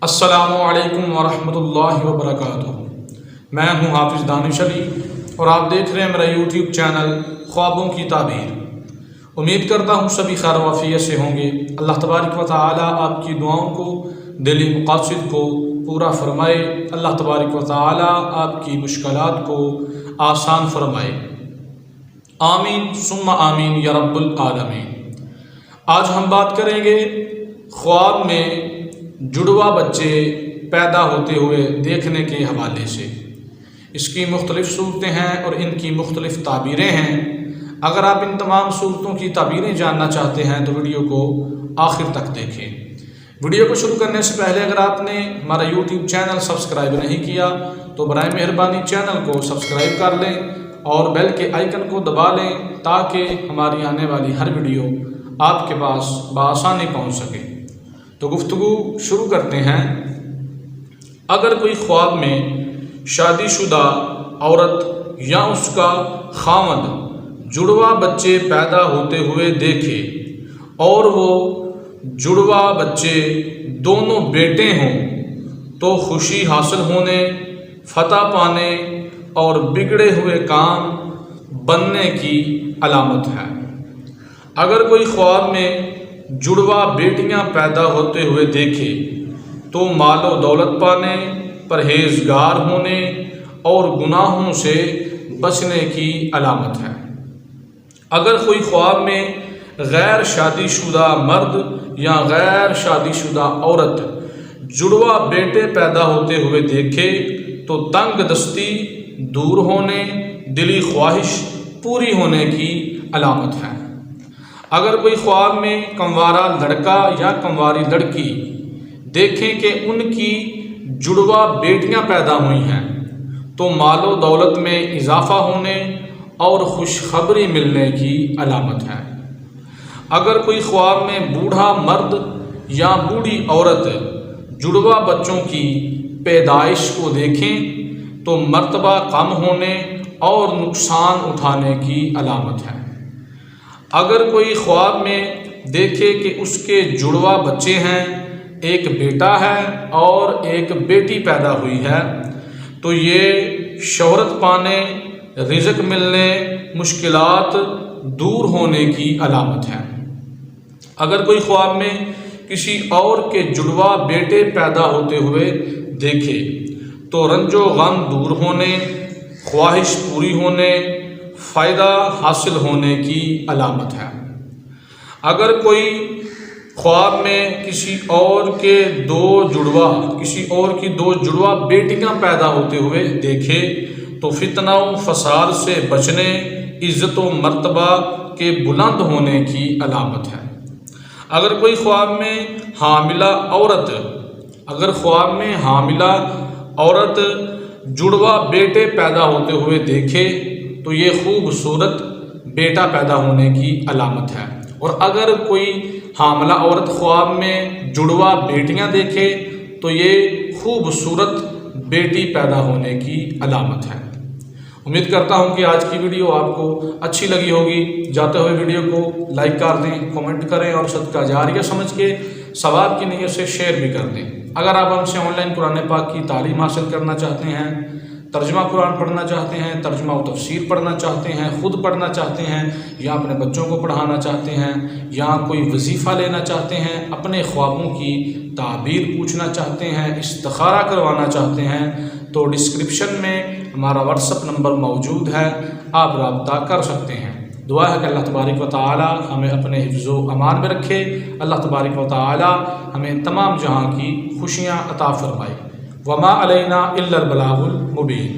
अस्सलामु अलैकुम वरहमतुल्लाहि वबरकातुहू। मैं हूँ हाफिज़ दानिश अली और आप देख रहे हैं मेरा यूट्यूब चैनल ख्वाबों की ताबीर। उम्मीद करता हूँ सभी खैर वाफियत से होंगे। अल्लाह तबारक व तआला आपकी दुआओं को, दिली मक़ासिद को पूरा फरमाए। अल्लाह तबारक व तआला आपकी मुश्किलात को आसान फरमाए। आमीन सुम्मा आमीन या रब्बुल आलमीन। आज हम बात करेंगे ख्वाब में जुड़वा बच्चे पैदा होते हुए देखने के हवाले से। इसकी मुख्तलिफ़ सूरतें हैं और इनकी मुख्तलिफ़ ताबीरें हैं। अगर आप इन तमाम सूरतों की ताबीरें जानना चाहते हैं तो वीडियो को आखिर तक देखें। वीडियो को शुरू करने से पहले अगर आपने हमारा यूट्यूब चैनल सब्सक्राइब नहीं किया तो बराए मेहरबानी चैनल को सब्सक्राइब कर लें और बेल के आइकन को दबा लें ताकि हमारी आने वाली हर वीडियो आपके पास बआसानी पहुँच सके। तो गुफ्तगू शुरू करते हैं। अगर कोई ख्वाब में शादीशुदा औरत या उसका खामद जुड़वा बच्चे पैदा होते हुए देखे और वो जुड़वा बच्चे दोनों बेटे हों तो खुशी हासिल होने, फतह पाने और बिगड़े हुए काम बनने की अलामत है। अगर कोई ख्वाब में जुड़वा बेटियां पैदा होते हुए देखे तो मालो दौलत पाने, परहेजगार होने और गुनाहों से बचने की अलामत है। अगर कोई ख्वाब में गैर शादीशुदा मर्द या गैर शादीशुदा औरत जुड़वा बेटे पैदा होते हुए देखे तो तंग दस्ती दूर होने, दिली ख्वाहिश पूरी होने की अलामत है। अगर कोई ख्वाब में कंवारा लड़का या कंवारी लड़की देखें कि उनकी जुड़वा बेटियां पैदा हुई हैं तो मालो दौलत में इजाफ़ा होने और खुशखबरी मिलने की अलामत है। अगर कोई ख्वाब में बूढ़ा मर्द या बूढ़ी औरत जुड़वा बच्चों की पैदाइश को देखें तो मर्तबा कम होने और नुकसान उठाने की अलामत है। अगर कोई ख्वाब में देखे कि उसके जुड़वा बच्चे हैं, एक बेटा है और एक बेटी पैदा हुई है तो ये शोहरत पाने, रिज़्क़ मिलने, मुश्किलात दूर होने की अलामत है। अगर कोई ख्वाब में किसी और के जुड़वा बेटे पैदा होते हुए देखे तो रंजो गम दूर होने, ख्वाहिश पूरी होने, फ़ायदा हासिल होने की अलामत है। अगर कोई ख्वाब में किसी और की दो जुड़वा बेटियां पैदा होते हुए देखे तो फितना व फसाद से बचने, इज़्ज़त व मर्तबा के बुलंद होने की अलामत है। अगर कोई ख्वाब में हामिला औरत जुड़वा बेटे पैदा होते हुए देखे तो ये खूबसूरत बेटा पैदा होने की अलामत है। और अगर कोई हामिला औरत ख्वाब में जुड़वा बेटियां देखे तो ये खूबसूरत बेटी पैदा होने की अलामत है। उम्मीद करता हूं कि आज की वीडियो आपको अच्छी लगी होगी। जाते हुए वीडियो को लाइक कर दें, कमेंट करें और सदका जारिया समझ के सवाब की नीयत से शेयर भी कर दें। अगर आप हमसे ऑनलाइन कुरान पाक की तालीम हासिल करना चाहते हैं, तर्जुमा कुरान पढ़ना चाहते हैं, तर्जुमा व तफसीर पढ़ना चाहते हैं, ख़ुद पढ़ना चाहते हैं या अपने बच्चों को पढ़ाना चाहते हैं या कोई वजीफ़ा लेना चाहते हैं, अपने ख्वाबों की ताबीर पूछना चाहते हैं, इस्तिखारा करवाना चाहते हैं तो डिस्क्रिप्शन में हमारा व्हाट्सअप नंबर मौजूद है, आप रब्ता कर सकते हैं। दुआ है कि अल्लाह तबारक व तआला हमें अपने हिफ्ज़ो अमान में रखे। अल्लाह तबारक व तआला हमें तमाम जहां की खुशियाँ अता फ़रमाए। वमा अलैना इल्लल बलागुल मुबीन।